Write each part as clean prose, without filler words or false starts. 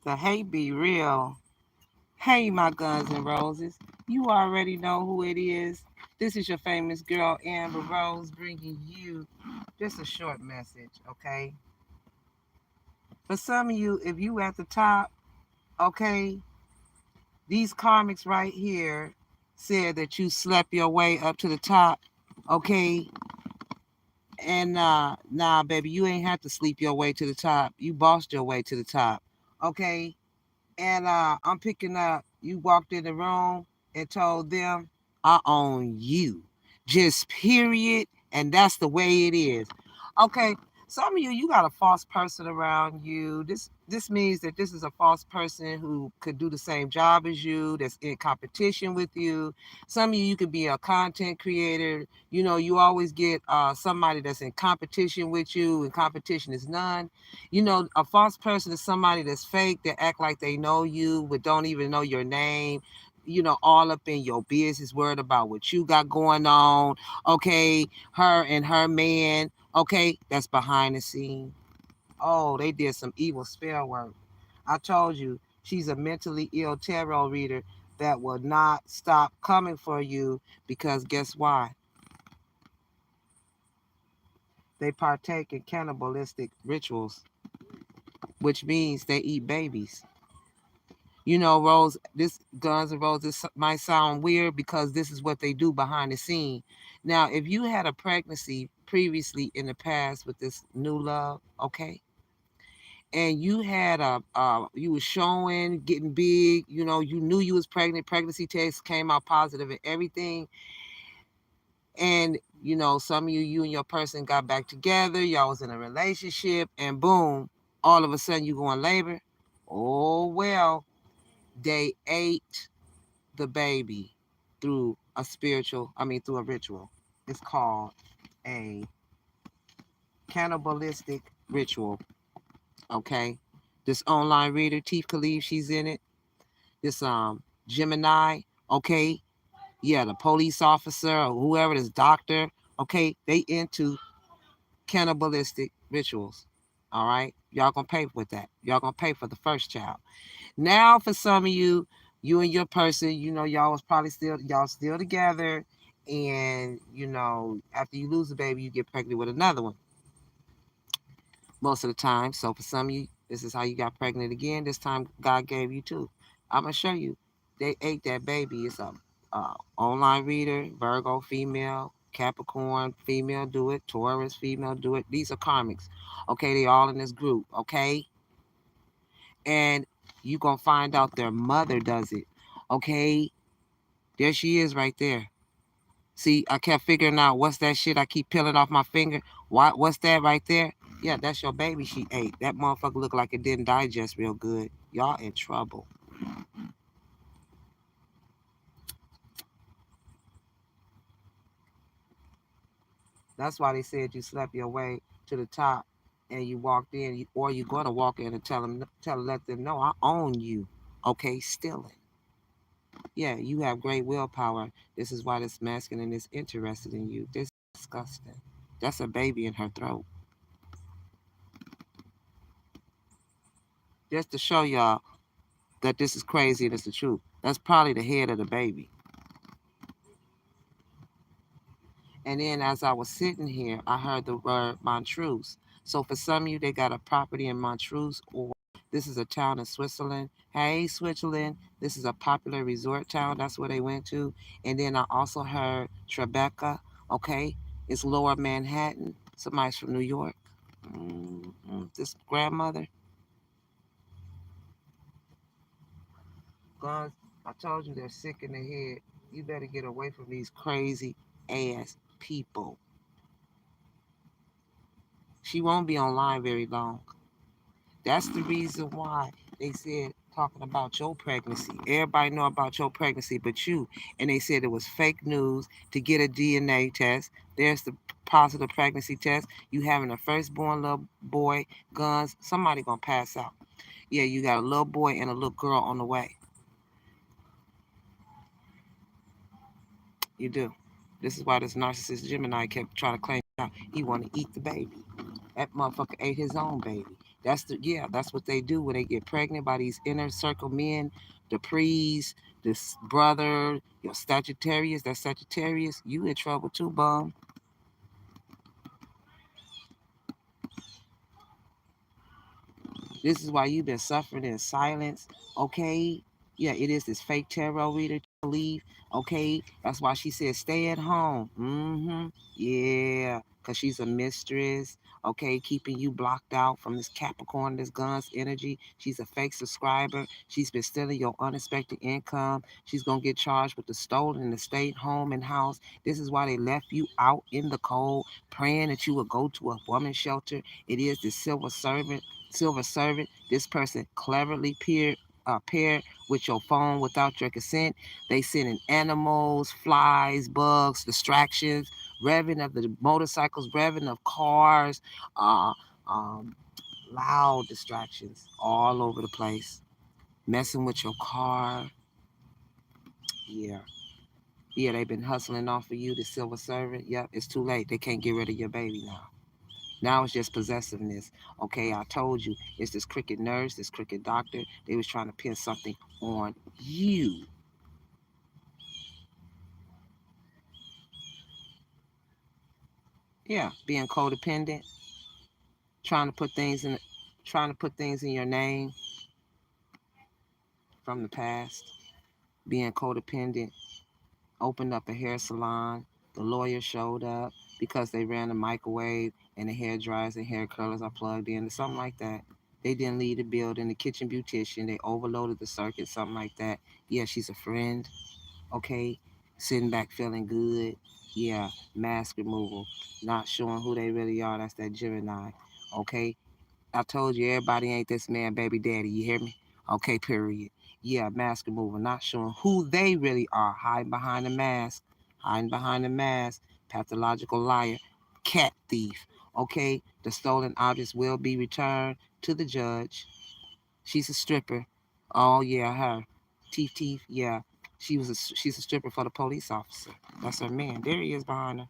The hate be real. Hey, my Guns and Roses. You already know who it is. This is your famous girl, Amber Rose, bringing you just a short message, okay? For some of you, if you at the top, okay, these karmics right here said that you slept your way up to the top, okay? And nah, baby, you ain't have to sleep your way to the top. You bossed your way to the top, okay? And I'm picking up, you walked in the room and told them, I own you. Just period. And that's the way it is. Okay. Some of you got a false person around you. This means that this is a false person who could do the same job as you, that's in competition with you. Some of you could be a content creator. You know, you always get somebody that's in competition with you, and competition is none. You know, a false person is somebody that's fake, that act like they know you, but don't even know your name. You know, all up in your business, worried about what you got going on. Okay, her and her man. Okay, that's behind the scene. Oh, they did some evil spell work. I told you, she's a mentally ill tarot reader that will not stop coming for you because guess why? They partake in cannibalistic rituals, which means they eat babies. You know, Rose, this Guns and Roses might sound weird because this is what they do behind the scene. Now, if you had a pregnancy previously in the past with this new love, okay, and you had you was showing, getting big, you know, you knew you was pregnant, pregnancy test came out positive and everything, and you know, some of you and your person got back together, y'all was in a relationship, and boom, all of a sudden you go in labor. Oh well, they ate the baby through a spiritual, through a ritual. It's called a cannibalistic ritual. Okay. This online reader, Teef Khalif, she's in it. This Gemini, okay. Yeah, the police officer or whoever, this doctor, okay, they into cannibalistic rituals. All right. Y'all gonna pay with that. Y'all gonna pay for the first child. Now, for some of you, you and your person, you know, y'all still together, and you know, after you lose a baby, you get pregnant with another one most of the time. So for some of you, this is how you got pregnant again. This time, God gave you two. I'm gonna show you. They ate that baby. It's a online reader, Virgo female, Capricorn female do it, Taurus female do it. These are karmics. Okay, they all in this group. Okay, and you gonna find out their mother does it. Okay, there she is right there. See, I kept figuring out what's that shit I keep peeling off my finger. What's that right there? Yeah, that's your baby she ate. That motherfucker looked like it didn't digest real good. Y'all in trouble. That's why they said you slept your way to the top and you walked in, or you're gonna walk in and let them know I own you. Okay, stealing. Yeah, you have great willpower. This is why this masculine is interested in you. This is disgusting. That's a baby in her throat. Just to show y'all that this is crazy and it's the truth. That's probably the head of the baby. And then as I was sitting here, I heard the word Montrose. So for some of you, they got a property in Montrose, or this is a town in Switzerland. Hey, Switzerland, this is a popular resort town. That's where they went to. And then I also heard Tribeca, okay? It's lower Manhattan. Somebody's from New York. This grandmother. God, I told you they're sick in the head. You better get away from these crazy ass people. She won't be online very long. That's the reason why they said talking about your pregnancy. Everybody know about your pregnancy but you. And they said it was fake news to get a DNA test. There's the positive pregnancy test. You having a firstborn little boy, Guns. Somebody gonna pass out. Yeah, you got a little boy and a little girl on the way. You do. This is why this narcissist Gemini kept trying to claim out. He want to eat the baby. That motherfucker ate his own baby. That's what they do when they get pregnant by these inner circle men, the Prees, this brother, your Sagittarius, that Sagittarius, you in trouble too, bum. This is why you've been suffering in silence, okay? Yeah, it is this fake tarot reader to believe, okay? That's why she said stay at home. Yeah, because she's a mistress, okay? Keeping you blocked out from this Capricorn, this guns energy. She's a fake subscriber. She's been stealing your unexpected income. She's going to get charged with the stolen estate, home, and house. This is why they left you out in the cold, praying that you would go to a woman's shelter. It is the silver servant. This person cleverly paired with your phone without your consent. They send in animals, flies, bugs, distractions, revving of the motorcycles, revving of cars, uh, um, loud distractions all over the place, messing with your car. Yeah. Yeah, they've been hustling off of you, the silver servant. Yep, it's too late. They can't get rid of your baby now. Now it's just possessiveness. Okay, I told you, it's this crooked nurse, this crooked doctor. They was trying to pin something on you. Yeah, being codependent, trying to put things in, trying to put things in your name from the past. Being codependent, opened up a hair salon. The lawyer showed up because they ran the microwave and the hair dryers and hair curlers are plugged in, or something like that. They didn't leave the building. The kitchen beautician, they overloaded the circuit, something like that. Yeah, she's a friend. Okay, sitting back feeling good. Yeah, mask removal, not showing who they really are. That's that Gemini. Okay, I told you everybody ain't this man baby daddy. You hear me? Okay, period. Yeah, mask removal, not showing who they really are. Hiding behind the mask. Hiding behind the mask. Pathological liar. Cat thief. Okay, the stolen objects will be returned to the judge. She's a stripper. Oh yeah, her. Teeth. Yeah, she's a stripper for the police officer. That's her man. There he is behind her.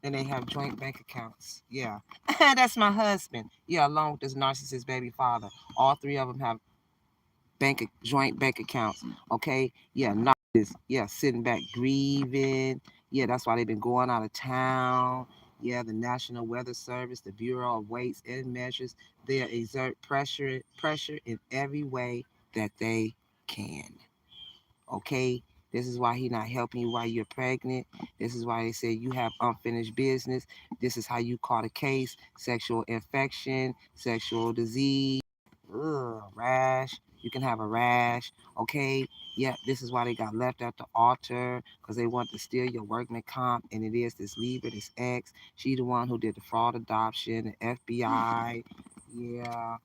And they have joint bank accounts. Yeah. That's my husband. Yeah, along with this narcissist baby father. All three of them have joint bank accounts. Okay. Yeah, narcissists. Yeah, sitting back grieving. Yeah, that's why they've been going out of town. Yeah, the National Weather Service, the Bureau of Weights and Measures, they exert pressure in every way that they can. Okay, this is why he not helping you while you're pregnant. This is why they say you have unfinished business. This is how you caught a case: sexual infection, sexual disease, rash. You can have a rash. Okay, yeah, this is why they got left at the altar, because they want to steal your workman comp. And it is this Libra, this ex. She the one who did the fraud adoption, the FBI. Yeah,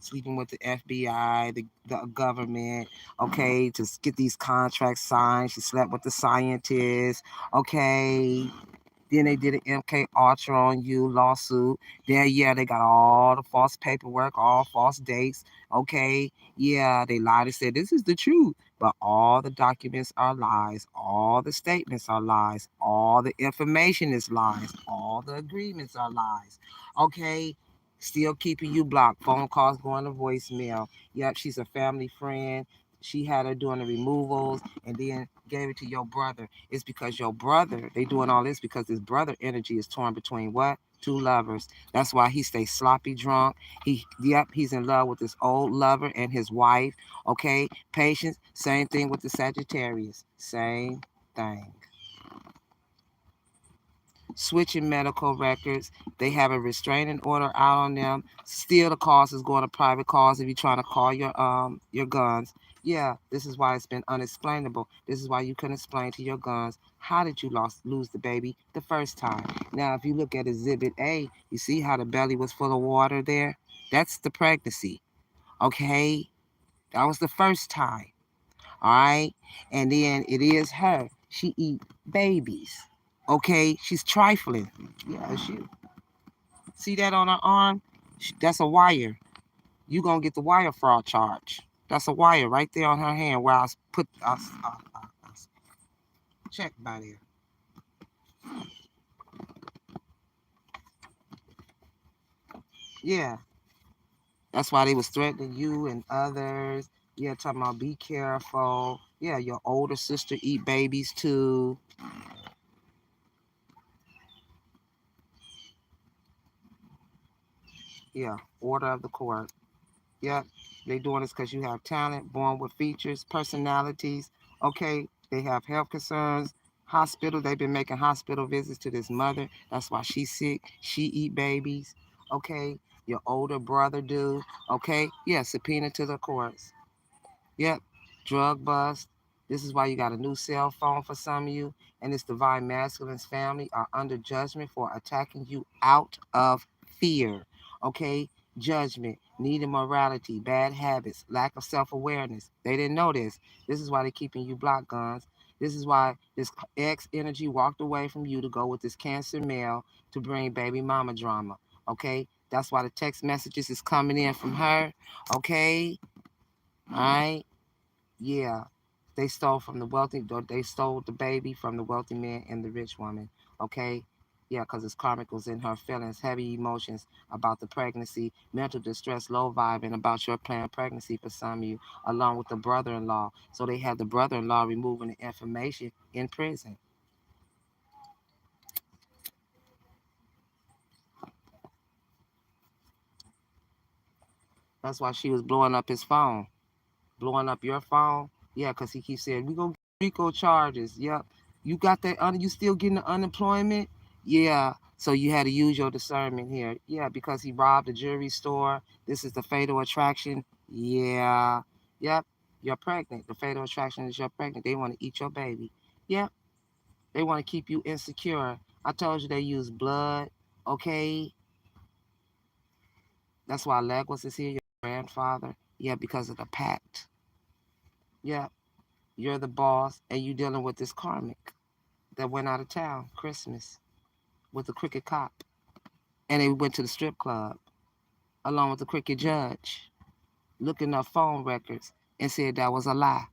sleeping with the FBI, the government, okay, to get these contracts signed. She slept with the scientists, okay. Then they did an MK Ultra on you lawsuit. Then yeah, they got all the false paperwork, all false dates. Okay, yeah, they lied and said this is the truth, but all the documents are lies. All the statements are lies. All the information is lies. All the agreements are lies. Okay, still keeping you blocked. Phone calls going to voicemail. Yep, she's a family friend. She had her doing the removals and then gave it to your brother. It's because your brother, they doing all this because his brother energy is torn between what? Two lovers. That's why he stays sloppy drunk. He's in love with his old lover and his wife. Okay, patience. Same thing with the Sagittarius. Same thing. Switching medical records. They have a restraining order out on them. Still, the calls is going to private calls if you're trying to call your guns. Yeah, this is why it's been unexplainable. This is why you couldn't explain to your guns how did you lose the baby the first time. Now, if you look at Exhibit A, you see how the belly was full of water there. That's the pregnancy. Okay, that was the first time. All right, and then it is her. She eat babies. Okay, she's trifling. Yeah, it's you. See that on her arm? That's a wire. You gonna get the wire fraud charge. That's a wire right there on her hand where I put check by there. Yeah, That's why they was threatening you and others. Yeah, talking about be careful. Yeah, your older sister eat babies too. Yeah, order of the court. Yep, they doing this because you have talent, born with features, personalities. Okay, they have health concerns. Hospital, they've been making hospital visits to this mother. That's why she's sick. She eat babies. Okay, your older brother do. Okay, yeah, subpoena to the courts. Yep, drug bust. This is why you got a new cell phone for some of you. And this divine masculine's family are under judgment for attacking you out of fear. Okay? Judgment, need of morality, bad habits, lack of self awareness. They didn't know this. This is why they're keeping you block guns. This is why this ex energy walked away from you to go with this cancer male to bring baby mama drama. Okay? That's why the text messages is coming in from her. Okay? All right? Yeah, they stole from the wealthy, or they stole the baby from the wealthy man and the rich woman. Okay, yeah, because it's karmic was in her feelings, heavy emotions about the pregnancy, mental distress, low vibing about your planned pregnancy for some of you, along with the brother-in-law. So they had the brother-in-law removing the information in prison. That's why she was blowing up his phone. Blowing up your phone. Yeah, because he keeps saying, we going to get RICO charges. Yep. You got that, you still getting the unemployment? Yeah. So you had to use your discernment here. Yeah, because he robbed a jewelry store. This is the fatal attraction. Yeah. Yep. You're pregnant. The fatal attraction is you're pregnant. They want to eat your baby. Yep. They want to keep you insecure. I told you they use blood. Okay. That's why Legos is here, your grandfather. Yeah, because of the pact. Yeah. You're the boss, and you dealing with this karmic that went out of town Christmas with the crooked cop, and they went to the strip club along with the crooked judge, looking up phone records and said that was a lie.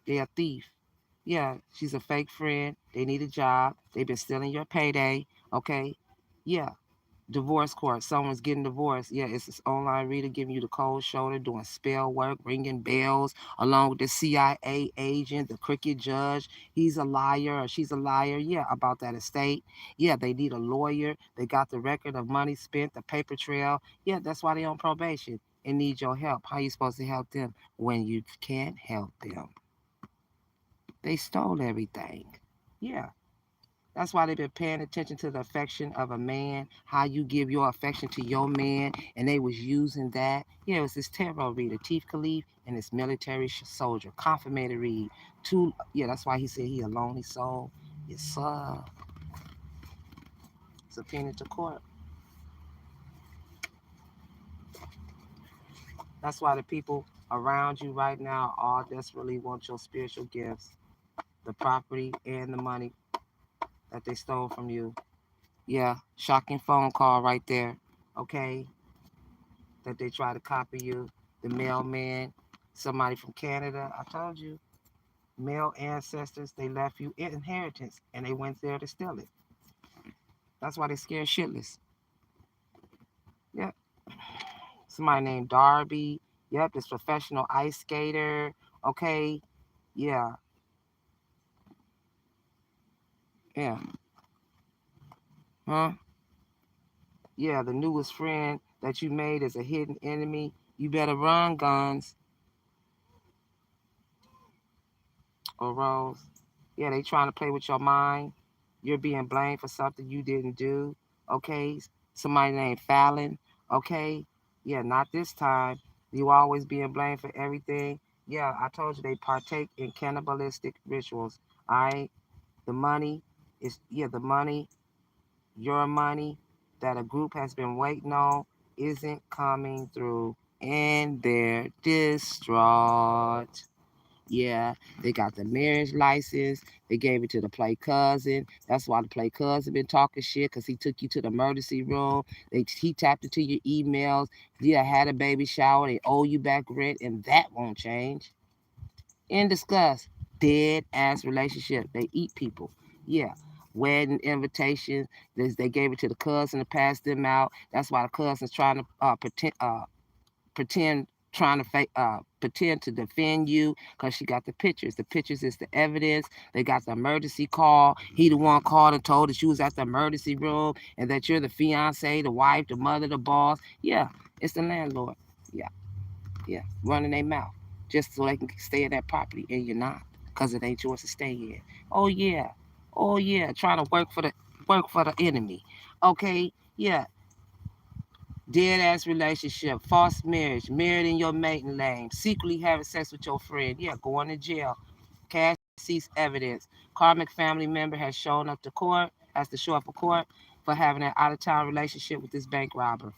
They're a thief. Yeah, she's a fake friend. They need a job. They've been stealing your payday. Okay, yeah, divorce court. Someone's getting divorced. Yeah, it's this online reader giving you the cold shoulder, doing spell work, ringing bells, along with the CIA agent, the crooked judge. He's a liar or she's a liar. Yeah, about that estate. Yeah, they need a lawyer. They got the record of money spent, the paper trail. Yeah, that's why they on probation and need your help. How you supposed to help them when you can't help them? They stole everything. Yeah. That's why they've been paying attention to the affection of a man, how you give your affection to your man, and they was using that. Yeah, it was this tarot reader, Chief Khalif, and this military soldier, confirmated read. Two, yeah, that's why he said he a lonely soul. Yes, sir. Subpoena to court. That's why the people around you right now all desperately want your spiritual gifts, the property and the money that they stole from you. Yeah, shocking phone call right there. Okay, that they try to copy you. The mailman, somebody from Canada. I told you, male ancestors, they left you inheritance and they went there to steal it. That's why they scared shitless. Yep. Somebody named Darby. Yep, this professional ice skater. Okay. Yeah. Yeah. Huh? Yeah, the newest friend that you made is a hidden enemy. You better run, guns or Rose. Yeah, they trying to play with your mind. You're being blamed for something you didn't do. Okay, somebody named Fallon. Okay, yeah, not this time. You always being blamed for everything. Yeah, I told you they partake in cannibalistic rituals. All right, the money is the money, your money that a group has been waiting on isn't coming through, and they're distraught. Yeah, they got the marriage license. They gave it to the play cousin. That's why the play cousin been talking shit because he took you to the emergency room. He tapped into your emails. Yeah, had a baby shower. They owe you back rent, and that won't change. In disgust, dead ass relationship. They eat people. Yeah. Wedding invitations. They gave it to the cousin to pass them out. That's why the cousin's trying to pretend. trying to pretend to defend you because she got the pictures. The pictures is the evidence. They got the emergency call. He the one called and told that you was at the emergency room and that you're the fiance, the wife, the mother, the boss. Yeah, it's the landlord. Yeah, yeah, running their mouth just so they can stay in that property, and you're not because it ain't yours to stay in. Oh yeah, oh yeah, trying to work for the enemy. Okay, yeah, dead ass relationship, false marriage, married in your maiden name, secretly having sex with your friend. Yeah, going to jail. Cash sees evidence. Karmic family member has shown up to court, has to show up for court for having an out of town relationship with this bank robber.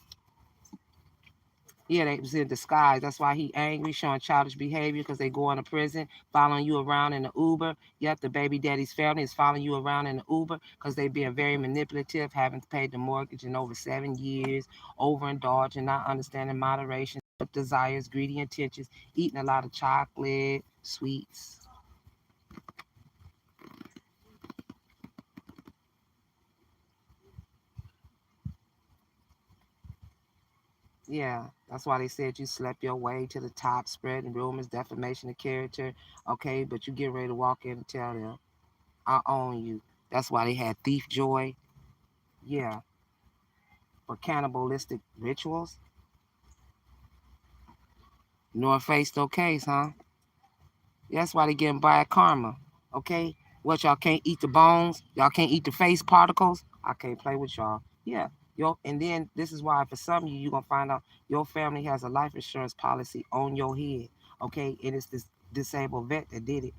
Yeah, they was in disguise. That's why he angry, showing childish behavior because they going to prison, following you around in the Uber. Yep, the baby daddy's family is following you around in the Uber because they being very manipulative, haven't paid the mortgage in over 7 years, overindulging, not understanding moderation, desires, greedy intentions, eating a lot of chocolate, sweets. Yeah, that's why they said you slept your way to the top, spreading rumors, defamation of character. Okay, but you get ready to walk in and tell them, I own you. That's why they had thief joy. Yeah, for cannibalistic rituals. North Face no case, huh? That's why they getting bad karma. Okay? What, y'all can't eat the bones? Y'all can't eat the face particles? I can't play with y'all. Yeah. And then this is why for some of you, you're gonna find out your family has a life insurance policy on your head. Okay? And it's this disabled vet that did it.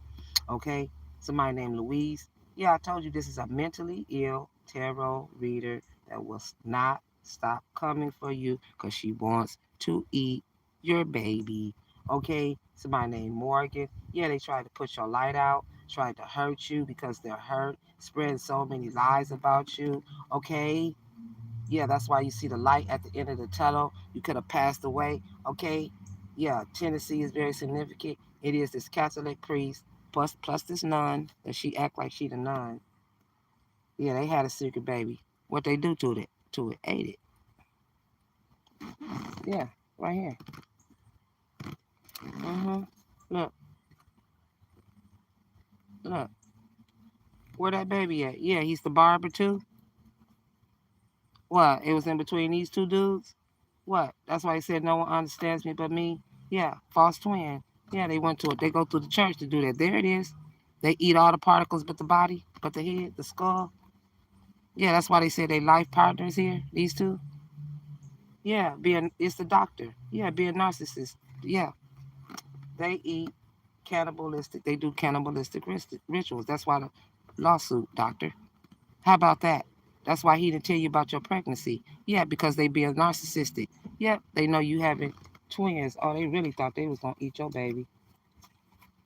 Okay? Somebody named Louise. Yeah, I told you this is a mentally ill tarot reader that will not stop coming for you because she wants to eat your baby. Okay? Somebody named Morgan. Yeah, they tried to put your light out, tried to hurt you because they're hurt, spreading so many lies about you. Okay? Yeah, that's why you see the light at the end of the tunnel. You could have passed away. Okay? Yeah, Tennessee is very significant. It is this Catholic priest plus this nun that she act like she the nun. Yeah, they had a secret baby. What they do to it? Ate it. Yeah, right here. Look, look. Where that baby at? Yeah, he's the barber too. What? It was in between these two dudes? What? That's why he said no one understands me but me. Yeah, false twin. Yeah, they went to it. They go through the church to do that. There it is. They eat all the particles but the body, but the head, the skull. Yeah, that's why they said they life partners here, these two. Yeah, it's the doctor. Yeah, be a narcissist. Yeah, they eat cannibalistic. They do cannibalistic rituals. That's why the lawsuit, doctor. How about that? That's why he didn't tell you about your pregnancy. Yeah, because they being narcissistic. Yeah, they know you having twins. Oh, they really thought they was gonna eat your baby.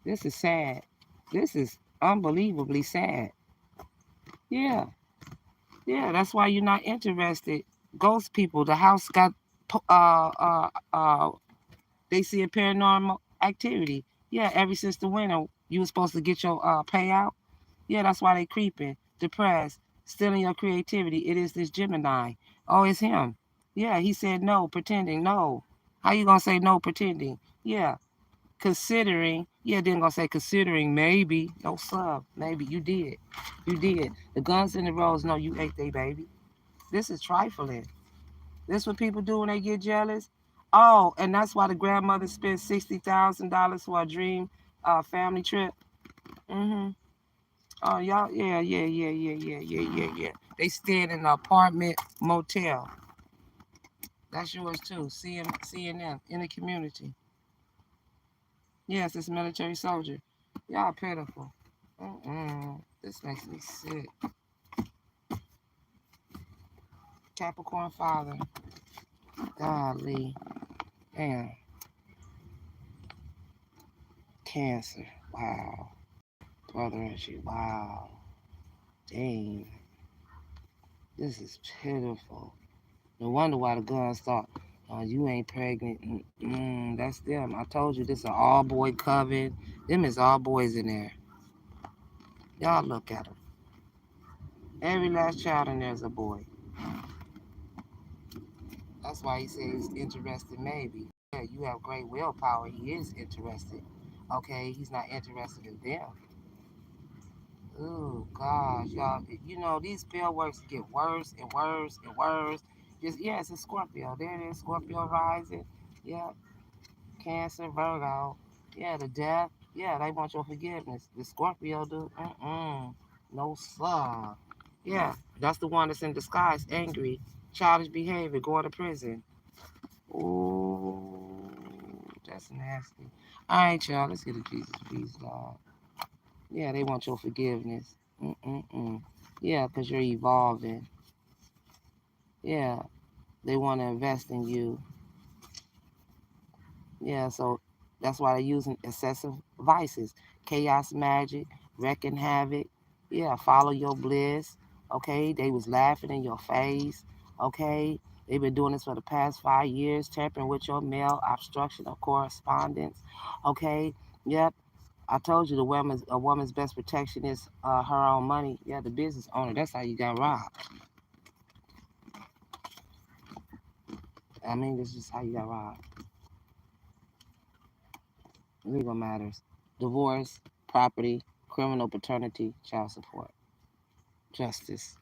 This is sad. This is unbelievably sad. Yeah, yeah. That's why you're not interested. Ghost people. The house got they see a paranormal activity. Yeah, ever since the winter, you were supposed to get your payout. Yeah, that's why they creeping, depressed, stealing your creativity. It is this Gemini. Oh, it's him. Yeah, he said no, pretending. No. How you gonna say no, pretending? Yeah, considering. Yeah, then gonna say considering maybe. No sub. Maybe you did. You did. The guns and the roses. No, you ate they baby. This is trifling. This what people do when they get jealous. Oh, and that's why the grandmother spent $60,000 for a dream family trip. Mm-hmm. Oh, y'all, yeah. They stayed in an apartment motel. That's yours too. CNN in the community. Yes, it's military soldier. Y'all pitiful. This makes me sick. Capricorn father. Golly. Damn. Cancer. Wow. Brother and she. Wow. Dang. This is pitiful. No wonder why the guns thought, oh, you ain't pregnant. That's them. I told you this is an all boy coven. Them is all boys in there. Y'all look at them. Every last child in there is a boy. That's why he said he's interested maybe. Yeah, you have great willpower. He is interested. Okay, he's not interested in them. Oh gosh, y'all. You know these spell works get worse and worse and worse. Just yeah, it's a Scorpio. There it is, Scorpio rising. Yeah, Cancer, Virgo. Yeah, the death. Yeah, they want your forgiveness. The Scorpio do. No sir. Yeah, that's the one that's in disguise, angry, childish behavior, going to prison. Ooh, that's nasty. All right, y'all. Let's get a Jesus peace, Lord. Yeah, they want your forgiveness. Yeah, because you're evolving. Yeah, they want to invest in you. Yeah, so that's why they're using excessive vices, chaos magic, wrecking havoc. Yeah, follow your bliss. Okay, they was laughing in your face. Okay, they've been doing this for the past 5 years, tampering with your mail, obstruction of correspondence. Okay, yep. I told you a woman's best protection is her own money. Yeah, the business owner. That's how you got robbed. I mean, this is how you got robbed. Legal matters, divorce, property, criminal paternity, child support, justice.